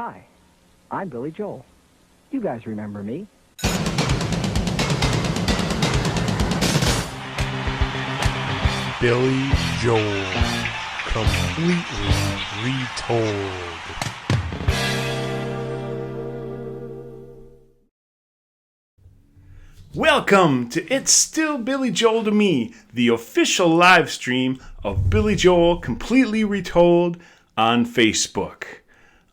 Hi, I'm Billy Joel. You guys remember me? Billy Joel, completely retold. Welcome to It's Still Billy Joel to Me, the official live stream of Billy Joel completely retold on Facebook.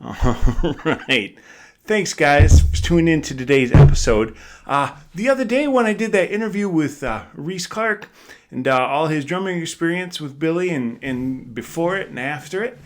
All right. Thanks, guys, for tuning in to today's episode. The other day when I did that interview with Reese Clark and all his drumming experience with Billy and before it and after it,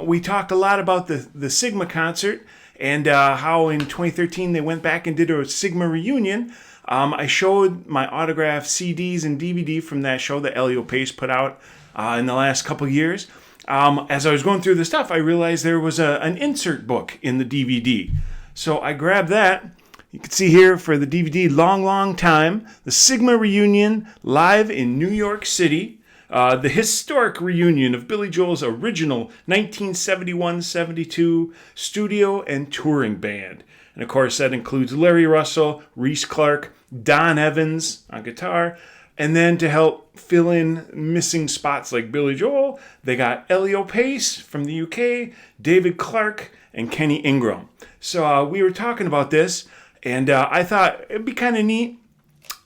we talked a lot about the Sigma concert and how in 2013 they went back and did a Sigma reunion. I showed my autographed CDs and DVD from that show that Elio Pace put out in the last couple years. As I was going through the stuff, I realized there was an insert book in the DVD. So I grabbed that. You can see here for the DVD, Long Time, the Sigma reunion live in New York City. The historic reunion of Billy Joel's original 1971-72 studio and touring band. And of course, that includes Larry Russell, Reese Clark, Don Evans on guitar. And then to help fill in missing spots like Billy Joel, they got Elio Pace from the UK, David Clark, and Kenny Ingram. So we were talking about this, and I thought it'd be kind of neat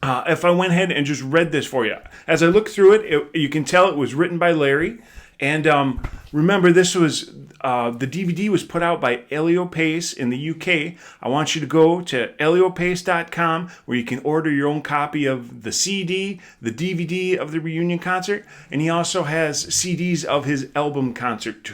if I went ahead and just read this for you. As I looked through it, you can tell it was written by Larry. And remember, this was the DVD was put out by Elio Pace in the UK. I want you to go to eliopace.com where you can order your own copy of the CD, the DVD of the reunion concert, and he also has CDs of his album concert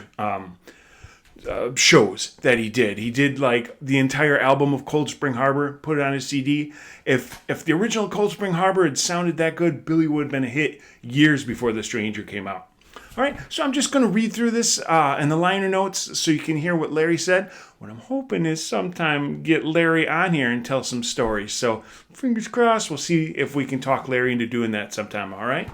shows that he did. He did like the entire album of Cold Spring Harbor, put it on his CD. If the original Cold Spring Harbor had sounded that good, Billy would have been a hit years before The Stranger came out. All right, so I'm just going to read through this and the liner notes so you can hear what Larry said. What I'm hoping is sometime get Larry on here and tell some stories. So fingers crossed, we'll see if we can talk Larry into doing that sometime, all right?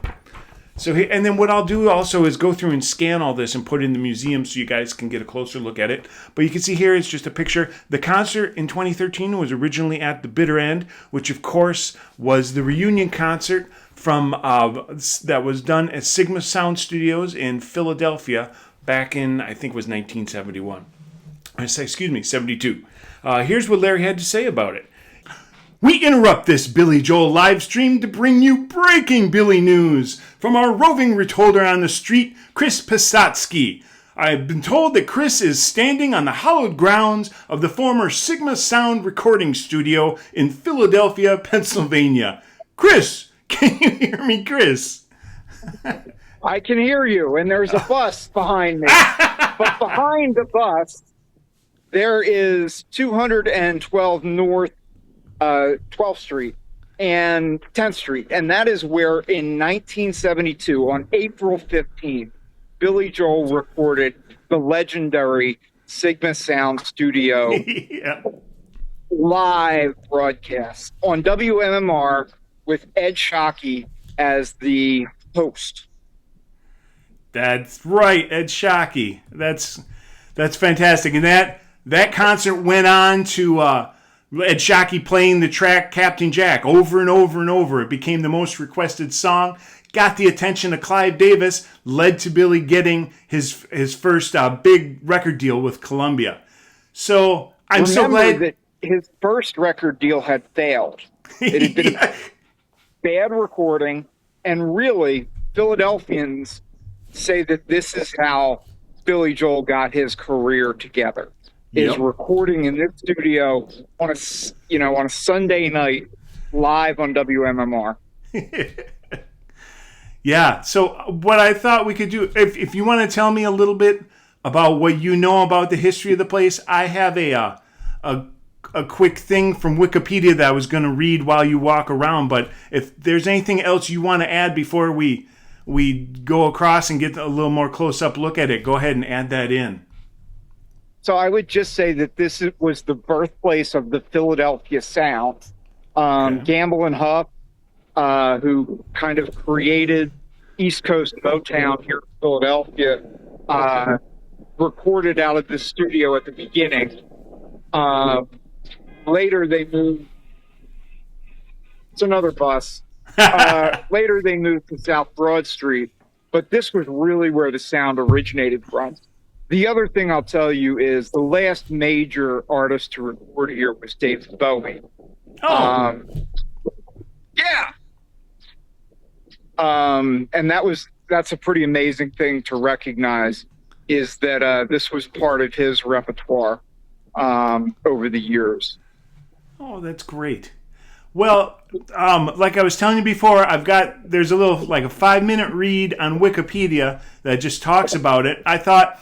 So, and then what I'll do also is go through and scan all this and put it in the museum so you guys can get a closer look at it. But you can see here, it's just a picture. The concert in 2013 was originally at the Bitter End, which of course was the reunion concert from that was done at Sigma Sound Studios in Philadelphia back in, I think it was 1971. Excuse me, 72. Here's what Larry had to say about it. We interrupt this Billy Joel live stream to bring you breaking Billy news from our roving retolder on the street, Chris Pisatsky. I've been told that Chris is standing on the hallowed grounds of the former Sigma Sound recording studio in Philadelphia, Pennsylvania. Chris, can you hear me, Chris? I can hear you, and there's a bus behind me. But behind the bus, there is 212 North 12th Street and 10th Street, and that is where in 1972, on April 15th, Billy Joel recorded the legendary Sigma Sound Studio live broadcast on WMMR with Ed Shockey as the host. That's right, Ed Shockey. That's fantastic. And that concert went on to Ed Shockey playing the track Captain Jack over and over and over. It became the most requested song, got the attention of Clive Davis, led to Billy getting his first big record deal with Columbia. So I'm so glad that his first record deal had failed. It had been a bad recording, and really, Philadelphians say that this is how Billy Joel got his career together. Is recording in this studio on a Sunday night live on WMMR. Yeah. So what I thought we could do, if you want to tell me a little bit about what you know about the history of the place, I have a quick thing from Wikipedia that I was going to read while you walk around. But if there's anything else you want to add before we go across and get a little more close-up look at it, go ahead and add that in. So I would just say that this was the birthplace of the Philadelphia Sound. Gamble and Huff, who kind of created East Coast Motown here in Philadelphia, recorded out of the studio at the beginning. Later, they moved. It's another bus. Later, they moved to South Broad Street, but this was really where the sound originated from. The other thing I'll tell you is the last major artist to record here was David Bowie. Oh. Yeah. And that's a pretty amazing thing to recognize, is that this was part of his repertoire over the years. Oh, that's great. Well, like I was telling you before, there's a little, like a 5-minute read on Wikipedia that just talks about it. I thought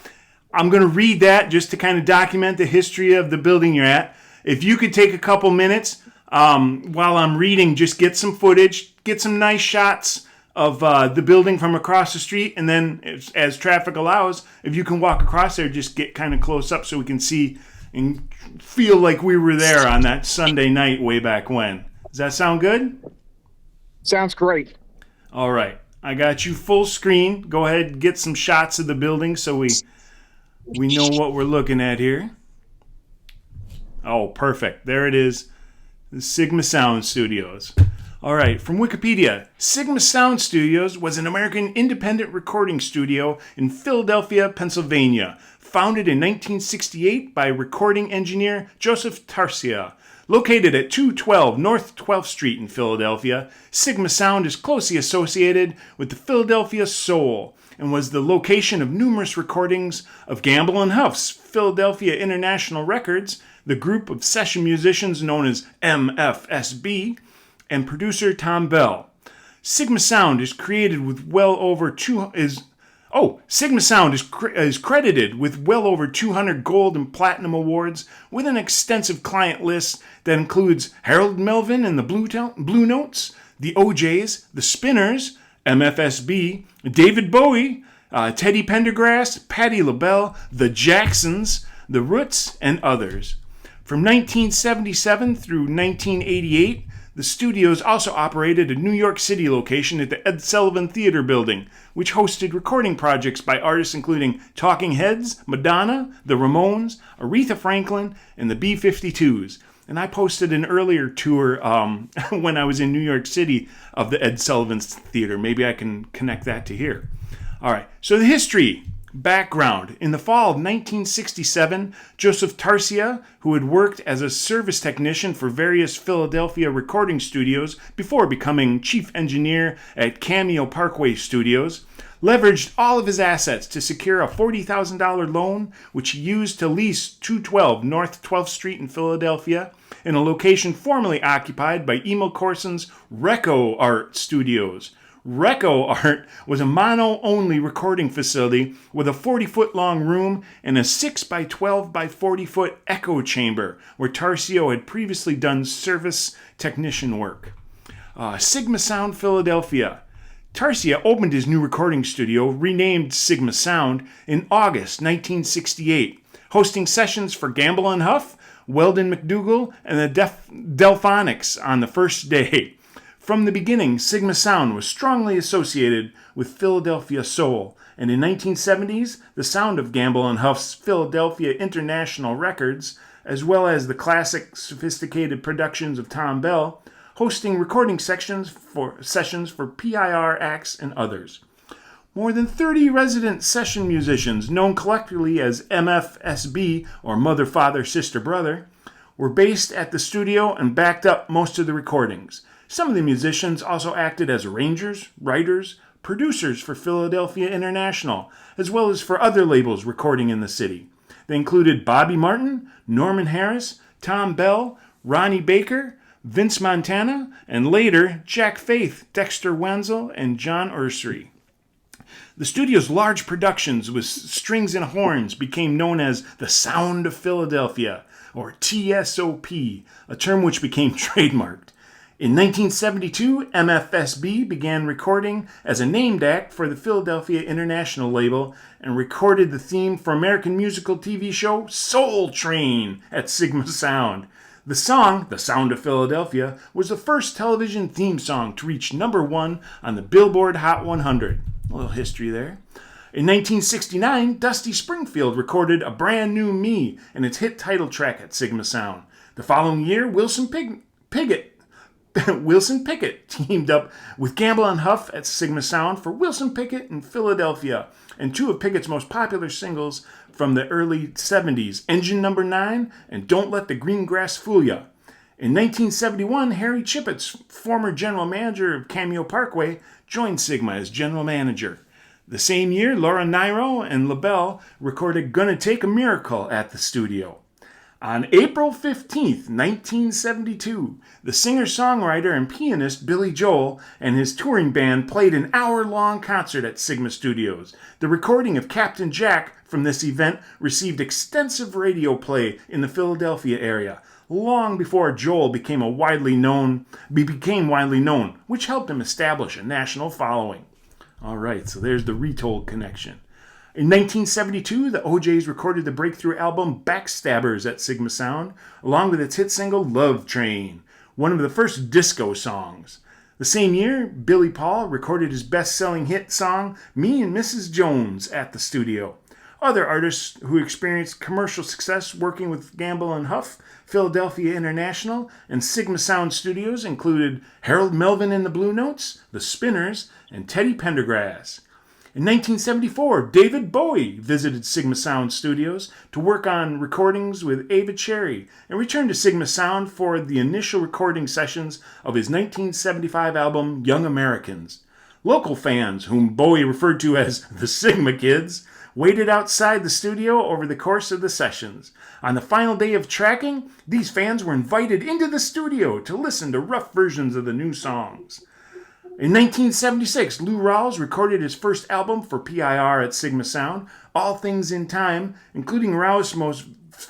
I'm going to read that just to kind of document the history of the building you're at. If you could take a couple minutes while I'm reading, just get some footage, get some nice shots of the building from across the street, and then as traffic allows, if you can walk across there, just get kind of close up so we can see and feel like we were there on that Sunday night way back when. Does that sound good? Sounds great. All right. I got you full screen. Go ahead and get some shots of the building so we know what we're looking at here. Oh, perfect. There it is. The Sigma Sound Studios. All right. From Wikipedia, Sigma Sound Studios was an American independent recording studio in Philadelphia, Pennsylvania, founded in 1968 by recording engineer Joseph Tarsia. Located at 212 North 12th Street in Philadelphia, Sigma Sound is closely associated with the Philadelphia Soul and was the location of numerous recordings of Gamble and Huff's Philadelphia International Records, the group of session musicians known as MFSB, and producer Tom Bell. Sigma Sound is credited with well over 200 gold and platinum awards, with an extensive client list that includes Harold Melvin and the Blue Notes, the OJs, the Spinners, MFSB, David Bowie, Teddy Pendergrass, Patti LaBelle, the Jacksons, the Roots, and others. From 1977 through 1988, the studios also operated a New York City location at the Ed Sullivan Theater Building, which hosted recording projects by artists including Talking Heads, Madonna, the Ramones, Aretha Franklin, and the B-52s. And I posted an earlier tour when I was in New York City of the Ed Sullivan Theater. Maybe I can connect that to here. All right, so the history. Background. In the fall of 1967, Joseph Tarsia, who had worked as a service technician for various Philadelphia recording studios before becoming chief engineer at Cameo Parkway Studios, leveraged all of his assets to secure a $40,000 loan, which he used to lease 212 North 12th Street in Philadelphia, in a location formerly occupied by Emil Corson's Reco Art Studios. Reco Art was a mono-only recording facility with a 40-foot-long room and a 6x12 by 40-foot echo chamber, where Tarsio had previously done service technician work. Sigma Sound Philadelphia. Tarsia opened his new recording studio, renamed Sigma Sound, in August 1968, hosting sessions for Gamble and Huff, Weldon McDougall, and the Delphonics on the first day. From the beginning, Sigma Sound was strongly associated with Philadelphia soul, and in 1970s, the sound of Gamble and Huff's Philadelphia International Records, as well as the classic, sophisticated productions of Tom Bell, hosting recording sessions for PIR acts and others. More than 30 resident session musicians, known collectively as MFSB, or Mother, Father, Sister, Brother, were based at the studio and backed up most of the recordings. Some of the musicians also acted as arrangers, writers, producers for Philadelphia International, as well as for other labels recording in the city. They included Bobby Martin, Norman Harris, Tom Bell, Ronnie Baker, Vince Montana, and later Jack Faith, Dexter Wenzel, and John Ursery. The studio's large productions with strings and horns became known as the Sound of Philadelphia, or TSOP, a term which became trademarked. In 1972, MFSB began recording as a named act for the Philadelphia International label and recorded the theme for American musical TV show Soul Train at Sigma Sound. The song, The Sound of Philadelphia, was the first television theme song to reach #1 on the Billboard Hot 100. A little history there. In 1969, Dusty Springfield recorded A Brand New Me in its hit title track at Sigma Sound. The following year, Wilson Pickett teamed up with Gamble and Huff at Sigma Sound for Wilson Pickett in Philadelphia, and two of Pickett's most popular singles from the early 70s, Engine Number 9 and Don't Let the Green Grass Fool Ya. In 1971, Harry Chippett's former general manager of Cameo Parkway joined Sigma as general manager. The same year, Laura Nyro and LaBelle recorded Gonna Take a Miracle at the studio. On April 15th, 1972, the singer-songwriter and pianist Billy Joel and his touring band played an hour-long concert at Sigma Studios. The recording of Captain Jack from this event received extensive radio play in the Philadelphia area, long before Joel became widely known, which helped him establish a national following. All right, so there's the Retold connection. In 1972, the OJs recorded the breakthrough album Backstabbers at Sigma Sound, along with its hit single Love Train, one of the first disco songs. The same year, Billy Paul recorded his best-selling hit song Me and Mrs. Jones at the studio. Other artists who experienced commercial success working with Gamble and Huff, Philadelphia International, and Sigma Sound Studios included Harold Melvin and the Blue Notes, The Spinners, and Teddy Pendergrass. In 1974, David Bowie visited Sigma Sound Studios to work on recordings with Ava Cherry and returned to Sigma Sound for the initial recording sessions of his 1975 album Young Americans. Local fans, whom Bowie referred to as the Sigma Kids, waited outside the studio over the course of the sessions. On the final day of tracking, these fans were invited into the studio to listen to rough versions of the new songs. In 1976, Lou Rawls recorded his first album for PIR at Sigma Sound, All Things in Time, including Rawls' most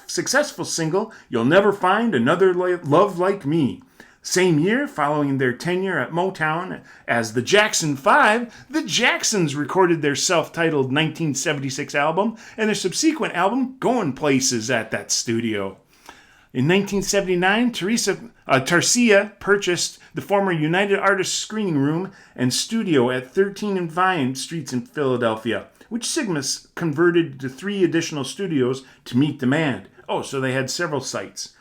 successful single, You'll Never Find Another Love Like Me. Same year, following their tenure at Motown as the Jackson 5, the Jacksons recorded their self-titled 1976 album and their subsequent album, Goin' Places, at that studio. In 1979, Tarsia purchased the former United Artists Screening Room and Studio at 13 and Vine Streets in Philadelphia, which Sigma converted to 3 additional studios to meet demand. Oh, so they had several sites.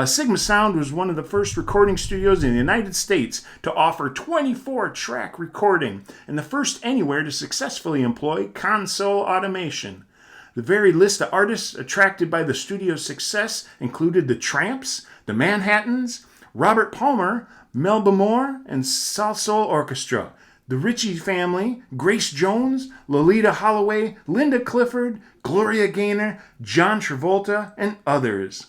Sigma Sound was one of the first recording studios in the United States to offer 24-track recording and the first anywhere to successfully employ console automation. The very list of artists attracted by the studio's success included the Tramps, the Manhattans, Robert Palmer, Melba Moore, and Salsoul Orchestra, the Ritchie Family, Grace Jones, Lolita Holloway, Linda Clifford, Gloria Gaynor, John Travolta, and others.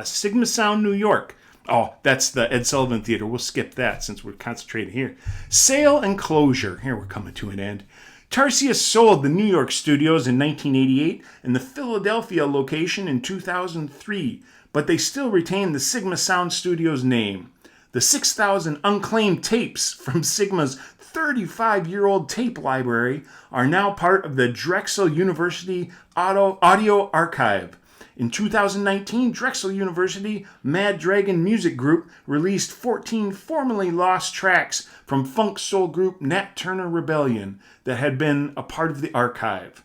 Sigma Sound, New York. Oh, that's the Ed Sullivan Theater. We'll skip that since we're concentrated here. Sale and closure. Here, we're coming to an end. Tarsia sold the New York studios in 1988 and the Philadelphia location in 2003, but they still retain the Sigma Sound Studios name. The 6,000 unclaimed tapes from Sigma's 35-year-old tape library are now part of the Drexel University Audio Archive. In 2019, Drexel University Mad Dragon Music Group released 14 formerly lost tracks from funk soul group Nat Turner Rebellion that had been a part of the archive.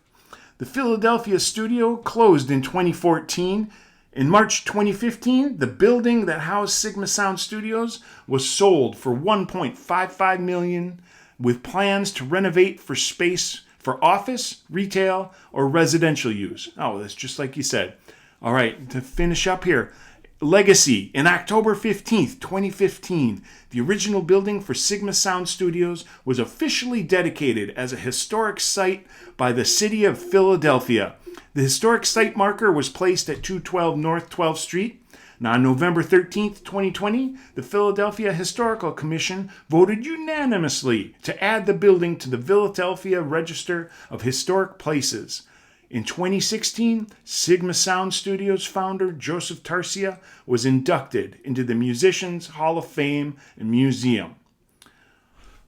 The Philadelphia studio closed in 2014. In March 2015, the building that housed Sigma Sound Studios was sold for $1.55 million, with plans to renovate for space for office, retail, or residential use. Oh, that's just like you said. All right, to finish up here, legacy. In October 15th, 2015, the original building for Sigma Sound Studios was officially dedicated as a historic site by the city of Philadelphia. The historic site marker was placed at 212 North 12th Street. Now, on November 13th, 2020, the Philadelphia Historical Commission voted unanimously to add the building to the Philadelphia Register of Historic Places. In 2016, Sigma Sound Studios founder Joseph Tarsia was inducted into the Musicians Hall of Fame and Museum.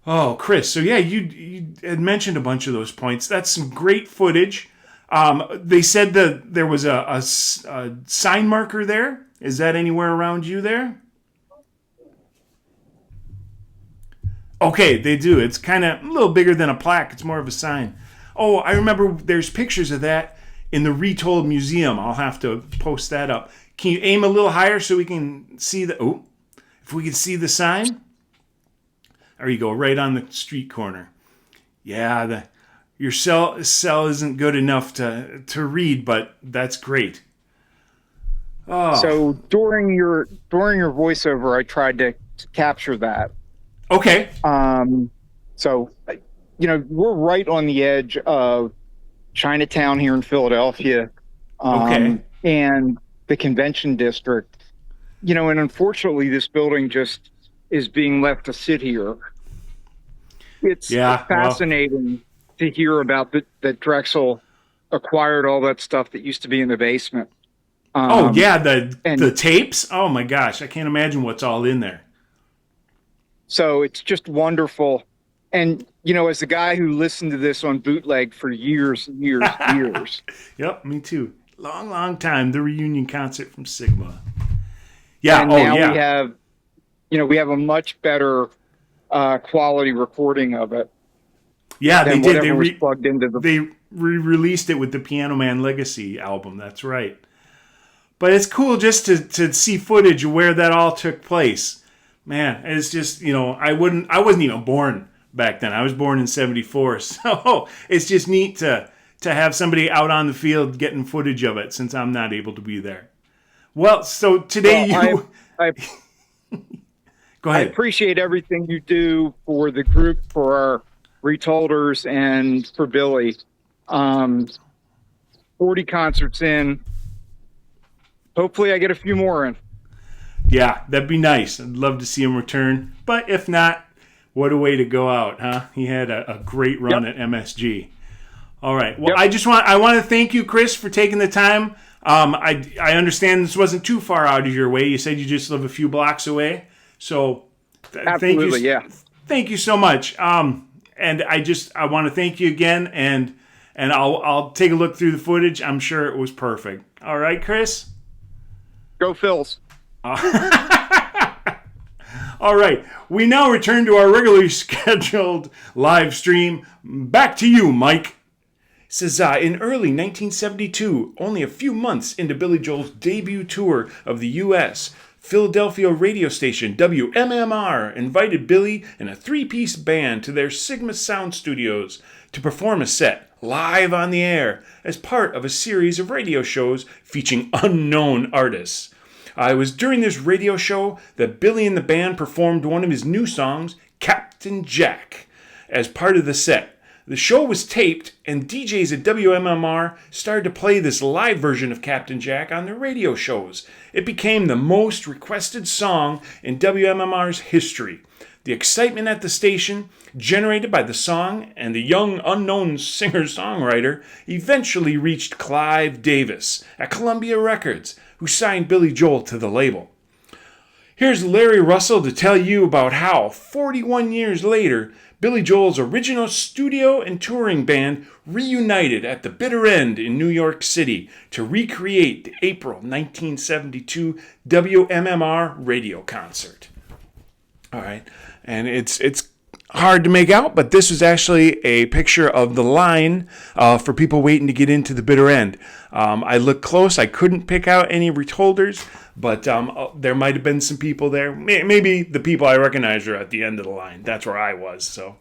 Oh, Chris, so yeah, you had mentioned a bunch of those points. That's some great footage. They said that there was a sign marker there. Is that anywhere around you there? Okay, they do. It's kind of a little bigger than a plaque. It's more of a sign. Oh, I remember there's pictures of that in the Retold Museum. I'll have to post that up. Can you aim a little higher so we can see the... Oh, if we can see the sign? There you go, right on the street corner. Yeah, your cell isn't good enough to read, but that's great. Oh. So during your voiceover, I tried to capture that. Okay. So, we're right on the edge of Chinatown here in Philadelphia, and the convention district. And unfortunately, this building just is being left to sit here. It's fascinating to hear about that Drexel acquired all that stuff that used to be in the basement. The tapes. Oh my gosh, I can't imagine what's all in there. So it's just wonderful. And, as the guy who listened to this on bootleg for years. Yep, me too. Long time. The reunion concert from Sigma. Yeah. And now we have a much better quality recording of it. Yeah, they did. They re-released it with the Piano Man Legacy album. That's right. But it's cool just to see footage of where that all took place. Man, it's just, I wasn't even born back then. I was born in 74. So it's just neat to have somebody out on the field getting footage of it since I'm not able to be there. Well, so today go ahead. I I appreciate everything you do for the group, for our Retolders, and for Billy. 40 concerts in. Hopefully I get a few more in. Yeah, that'd be nice. I'd love to see him return. But if not, what a way to go out, huh? He had a great run at MSG. All right. Well, I want to thank you, Chris, for taking the time. I understand this wasn't too far out of your way. You said you just live a few blocks away. So absolutely, thank you so much. And I want to thank you again, and I'll take a look through the footage. I'm sure it was perfect. All right, Chris? Go Phils. All right. We now return to our regularly scheduled live stream. Back to you, Mike. It says, in early 1972, only a few months into Billy Joel's debut tour of the U.S., Philadelphia radio station WMMR invited Billy and a three-piece band to their Sigma Sound Studios to perform a set live on the air as part of a series of radio shows featuring unknown artists. It was during this radio show that Billy and the band performed one of his new songs, Captain Jack, as part of the set. The show was taped, and DJs at WMMR started to play this live version of Captain Jack on their radio shows. It became the most requested song in WMMR's history. The excitement at the station, generated by the song and the young unknown singer-songwriter, eventually reached Clive Davis at Columbia Records, who signed Billy Joel to the label. Here's Larry Russell to tell you about how, 41 years later, Billy Joel's original studio and touring band reunited at the bitter end in New York City to recreate the April 1972 WMMR radio concert. All right, and it's hard to make out, but this was actually a picture of the line for people waiting to get into the bitter end. I looked close. I couldn't pick out any Retolders, but there might have been some people there. Maybe the people I recognize are at the end of the line. That's where I was. So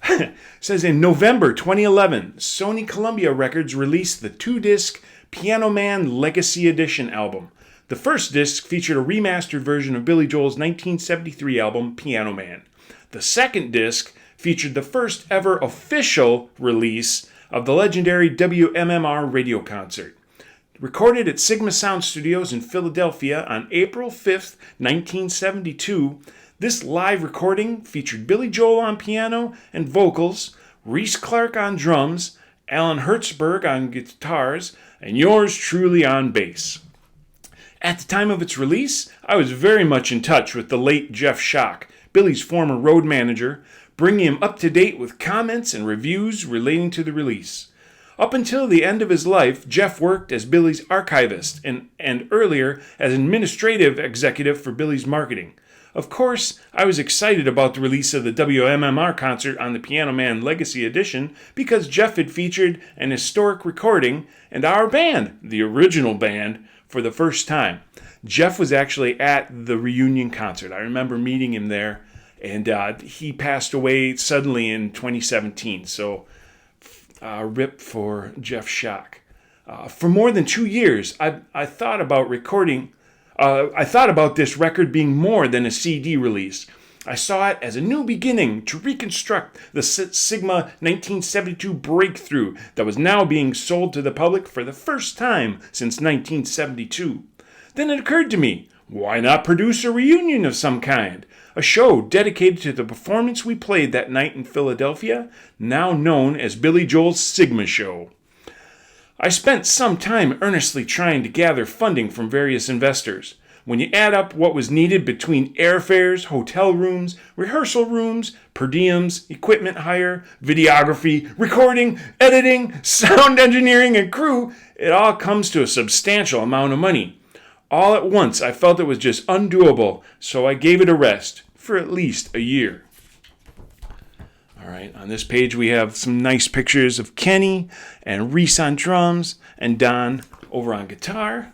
it says in November 2011, Sony Columbia Records released the 2-disc Piano Man Legacy Edition album. The first disc featured a remastered version of Billy Joel's 1973 album, Piano Man. The second disc featured the first ever official release of the legendary WMMR radio concert. Recorded at Sigma Sound Studios in Philadelphia on April 5th, 1972, this live recording featured Billy Joel on piano and vocals, Reese Clark on drums, Alan Hertzberg on guitars, and yours truly on bass. At the time of its release, I was very much in touch with the late Jeff Schock, Billy's former road manager, bringing him up to date with comments and reviews relating to the release. Up until the end of his life, Jeff worked as Billy's archivist and earlier as administrative executive for Billy's marketing. Of course, I was excited about the release of the WMMR concert on the Piano Man Legacy Edition because Jeff had featured an historic recording and our band, the original band, for the first time. Jeff was actually at the reunion concert. I remember meeting him there, and he passed away suddenly in 2017. So, rip for Jeff Schock. For more than 2 years, I thought about recording. I thought about this record being more than a CD release. I saw it as a new beginning to reconstruct the Sigma 1972 breakthrough that was now being sold to the public for the first time since 1972. Then it occurred to me, why not produce a reunion of some kind? A show dedicated to the performance we played that night in Philadelphia, now known as Billy Joel's Sigma Show. I spent some time earnestly trying to gather funding from various investors. When you add up what was needed between airfares, hotel rooms, rehearsal rooms, per diems, equipment hire, videography, recording, editing, sound engineering, and crew, it all comes to a substantial amount of money. All at once, I felt it was just undoable, so I gave it a rest for at least a year. All right, on this page we have some nice pictures of Kenny and Reese on drums and Don over on guitar.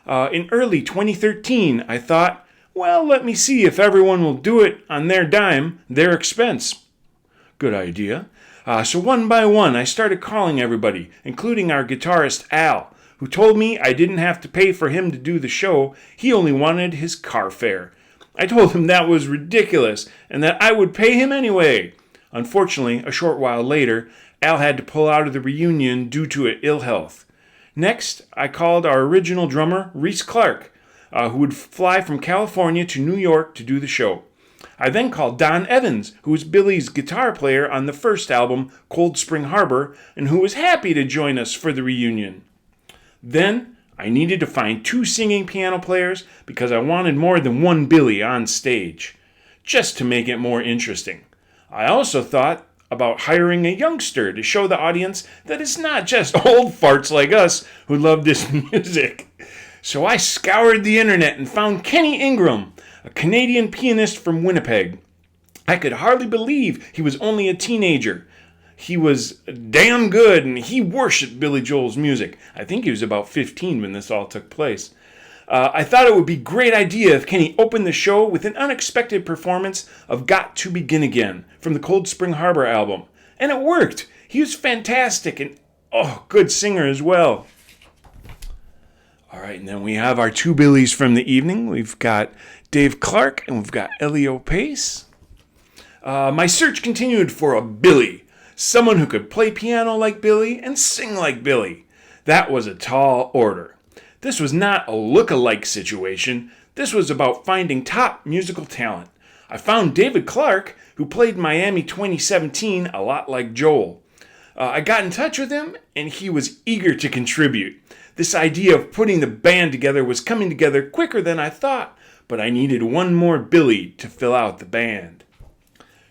In early 2013, I thought, well, let me see if everyone will do it on their dime, their expense. Good idea. So one by one, I started calling everybody, including our guitarist Al, who told me I didn't have to pay for him to do the show. He only wanted his car fare. I told him that was ridiculous and that I would pay him anyway. Unfortunately, a short while later, Al had to pull out of the reunion due to ill health. Next, I called our original drummer, Reese Clark, who would fly from California to New York to do the show. I then called Don Evans, who was Billy's guitar player on the first album, Cold Spring Harbor, and who was happy to join us for the reunion. Then, I needed to find 2 singing piano players because I wanted more than one Billy on stage, just to make it more interesting. I also thought about hiring a youngster to show the audience that it's not just old farts like us who love this music. So I scoured the internet and found Kenny Ingram, a Canadian pianist from Winnipeg. I could hardly believe he was only a teenager. He was damn good and he worshipped Billy Joel's music. I think he was about 15 when this all took place. I thought it would be a great idea if Kenny opened the show with an unexpected performance of Got to Begin Again from the Cold Spring Harbor album. And it worked. He was fantastic and, good singer as well. All right, and then we have our 2 Billies from the evening. We've got Dave Clark and we've got Elio Pace. My search continued for a Billy, someone who could play piano like Billy and sing like Billy. That was a tall order. This was not a look-alike situation. This was about finding top musical talent. I found David Clark, who played Miami 2017 a lot like Joel. I got in touch with him, and he was eager to contribute. This idea of putting the band together was coming together quicker than I thought, but I needed one more Billy to fill out the band.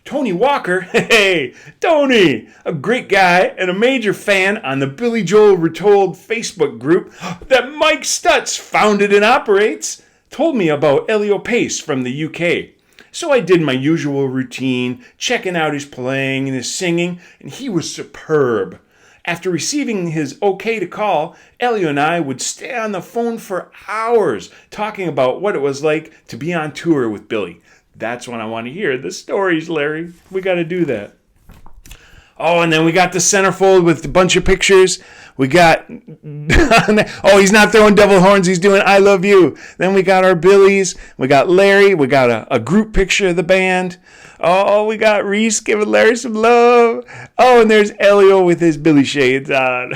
Tony Walker, hey, Tony, a great guy and a major fan on the Billy Joel Retold Facebook group that Mike Stutz founded and operates, told me about Elio Pace from the UK. So I did my usual routine, checking out his playing and his singing, and he was superb. After receiving his okay to call, Elio and I would stay on the phone for hours talking about what it was like to be on tour with Billy. That's when I want to hear the stories, Larry. We got to do that. Oh, and then we got the centerfold with a bunch of pictures. We got, he's not throwing devil horns. He's doing I Love You. Then we got our Billies. We got Larry. We got a group picture of the band. Oh, we got Reese giving Larry some love. Oh, and there's Elio with his Billy shades on.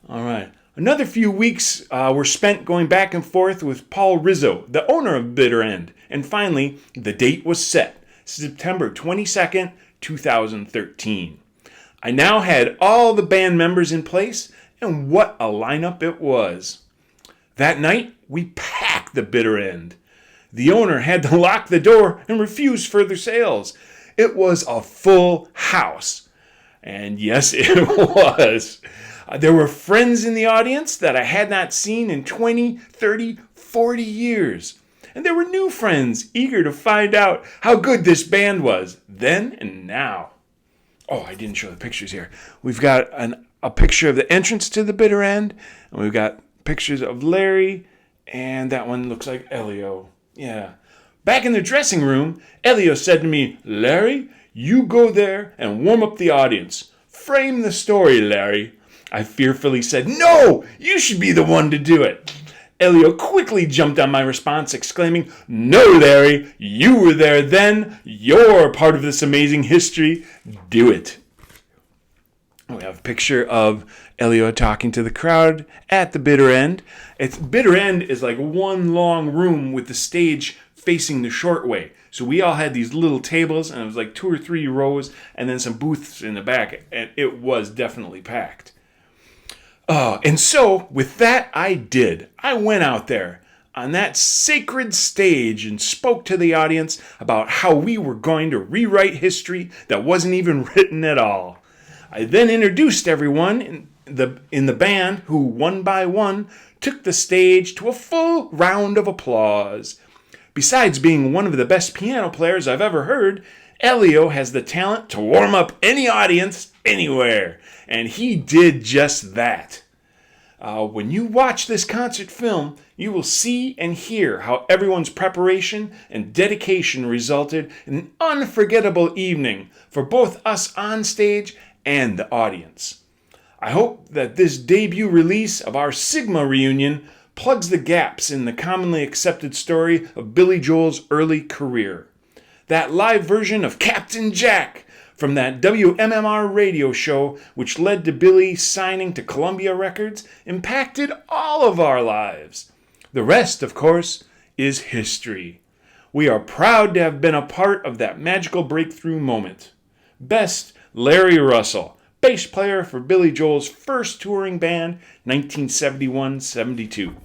All right. Another few weeks were spent going back and forth with Paul Rizzo, the owner of Bitter End. And finally, the date was set, September 22nd, 2013. I now had all the band members in place, and what a lineup it was. That night, we packed the Bitter End. The owner had to lock the door and refuse further sales. It was a full house. And yes, it was. There were friends in the audience that I had not seen in 20, 30, 40 years. and there were new friends eager to find out how good this band was then and now. Oh, I didn't show the pictures here. We've got a picture of the entrance to the bitter end, and we've got pictures of Larry, and that one looks like Elio. Yeah. Back in the dressing room, Elio said to me, "Larry, you go there and warm up the audience. Frame the story, Larry." I fearfully said, "No, you should be the one to do it." Elio quickly jumped on my response, exclaiming, "No, Larry, you were there then. You're part of this amazing history. Do it." We have a picture of Elio talking to the crowd at the bitter end. Bitter end is like one long room with the stage facing the short way. So we all had these little tables, and it was like 2 or 3 rows, and then some booths in the back, and it was definitely packed. And so, with that, I went out there on that sacred stage and spoke to the audience about how we were going to rewrite history that wasn't even written at all. I then introduced everyone in the band, who one by one took the stage to a full round of applause. Besides being one of the best piano players I've ever heard, Elio has the talent to warm up any audience anywhere, and he did just that. When you watch this concert film, you will see and hear how everyone's preparation and dedication resulted in an unforgettable evening for both us on stage and the audience. I hope that this debut release of our Sigma reunion plugs the gaps in the commonly accepted story of Billy Joel's early career. That live version of Captain Jack from that WMMR radio show, which led to Billy signing to Columbia Records, impacted all of our lives. The rest, of course, is history. We are proud to have been a part of that magical breakthrough moment. Best, Larry Russell, bass player for Billy Joel's first touring band, 1971-72.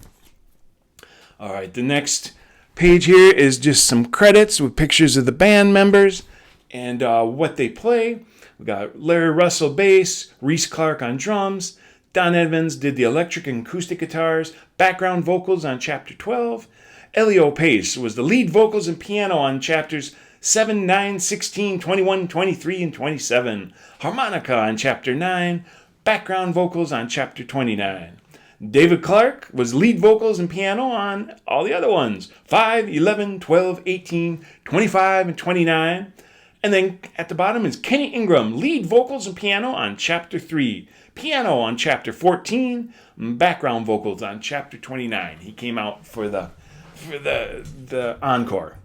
All right, the next page here is just some credits with pictures of the band members and what they play. We got Larry Russell bass, Reese Clark on drums, Don Edmonds did the electric and acoustic guitars, background vocals on Chapter 12. Elio Pace was the lead vocals and piano on Chapters 7, 9, 16, 21, 23, and 27. Harmonica on Chapter 9, background vocals on Chapter 29. David Clark was lead vocals and piano on all the other ones, 5, 11, 12, 18, 25, and 29. And then at the bottom is Kenny Ingram, lead vocals and piano on Chapter 3, piano on Chapter 14, background vocals on Chapter 29. He came out for the encore.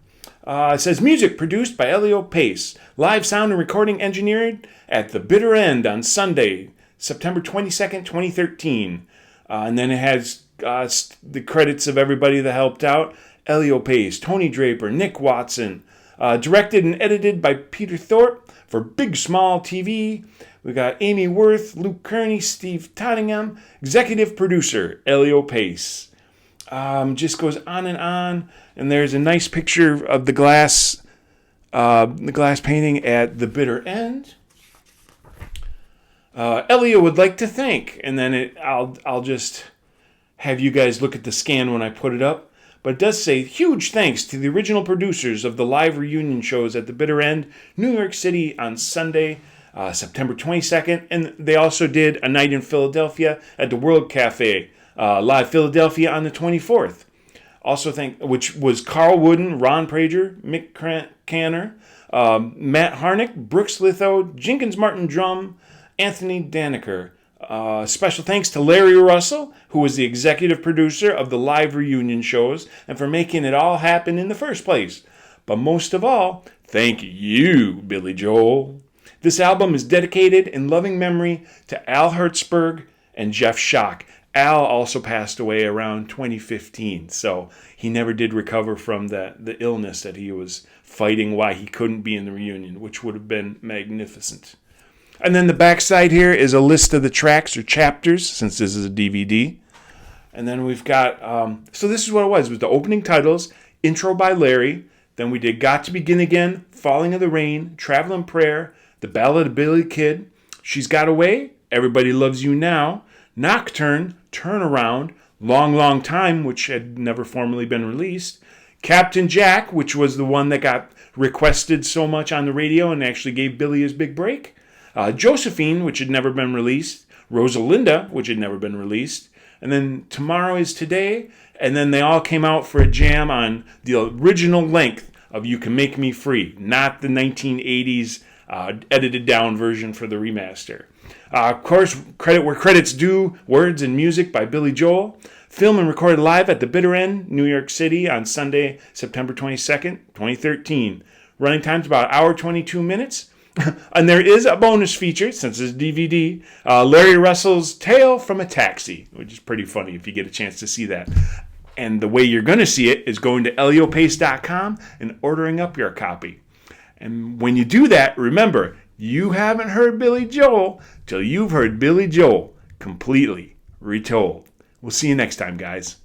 It says music produced by Elio Pace, live sound and recording engineered at the bitter end on Sunday, September 22nd, 2013. And then it has the credits of everybody that helped out. Elio Pace, Tony Draper, Nick Watson. Directed and edited by Peter Thorpe for Big Small TV. We got Amy Worth, Luke Kearney, Steve Tottingham. Executive producer, Elio Pace. Just goes on. And there's a nice picture of the glass painting at the bitter end. Elio would like to thank, and then I'll just have you guys look at the scan when I put it up. But it does say, huge thanks to the original producers of the live reunion shows at the bitter end, New York City on Sunday, September 22nd. And they also did a night in Philadelphia at the World Cafe, Live Philadelphia on the 24th. Also which was Carl Wooden, Ron Prager, Mick Canner, Matt Harnick, Brooks Litho, Jenkins Martin Drum, Anthony Daniker. Special thanks to Larry Russell, who was the executive producer of the live reunion shows, and for making it all happen in the first place. But most of all, thank you, Billy Joel. This album is dedicated in loving memory to Al Hertzberg and Jeff Schock. Al also passed away around 2015, so he never did recover from the illness that he was fighting why he couldn't be in the reunion, which would have been magnificent. And then the backside here is a list of the tracks or chapters, since this is a DVD. And then we've got, so this is what it was. It was the opening titles, intro by Larry. Then we did Got to Begin Again, Falling in the Rain, Traveling Prayer, The Ballad of Billy Kid, She's Got Away, Everybody Loves You Now, Nocturne, Turn Around, Long, Long Time, which had never formally been released, Captain Jack, which was the one that got requested so much on the radio and actually gave Billy his big break. Josephine, which had never been released. Rosalinda, which had never been released. And then Tomorrow Is Today. And then they all came out for a jam on the original length of You Can Make Me Free, not the 1980s edited down version for the remaster. Of course, credit where credit's due, words and music by Billy Joel. Filmed and recorded live at the Bitter End, New York City on Sunday, September 22nd, 2013. Running time's about hour 22 minutes. And there is a bonus feature, since it's DVD, Larry Russell's Tale from a Taxi, which is pretty funny if you get a chance to see that. And the way you're going to see it is going to eliopace.com and ordering up your copy. And when you do that, remember, you haven't heard Billy Joel till you've heard Billy Joel completely retold. We'll see you next time, guys.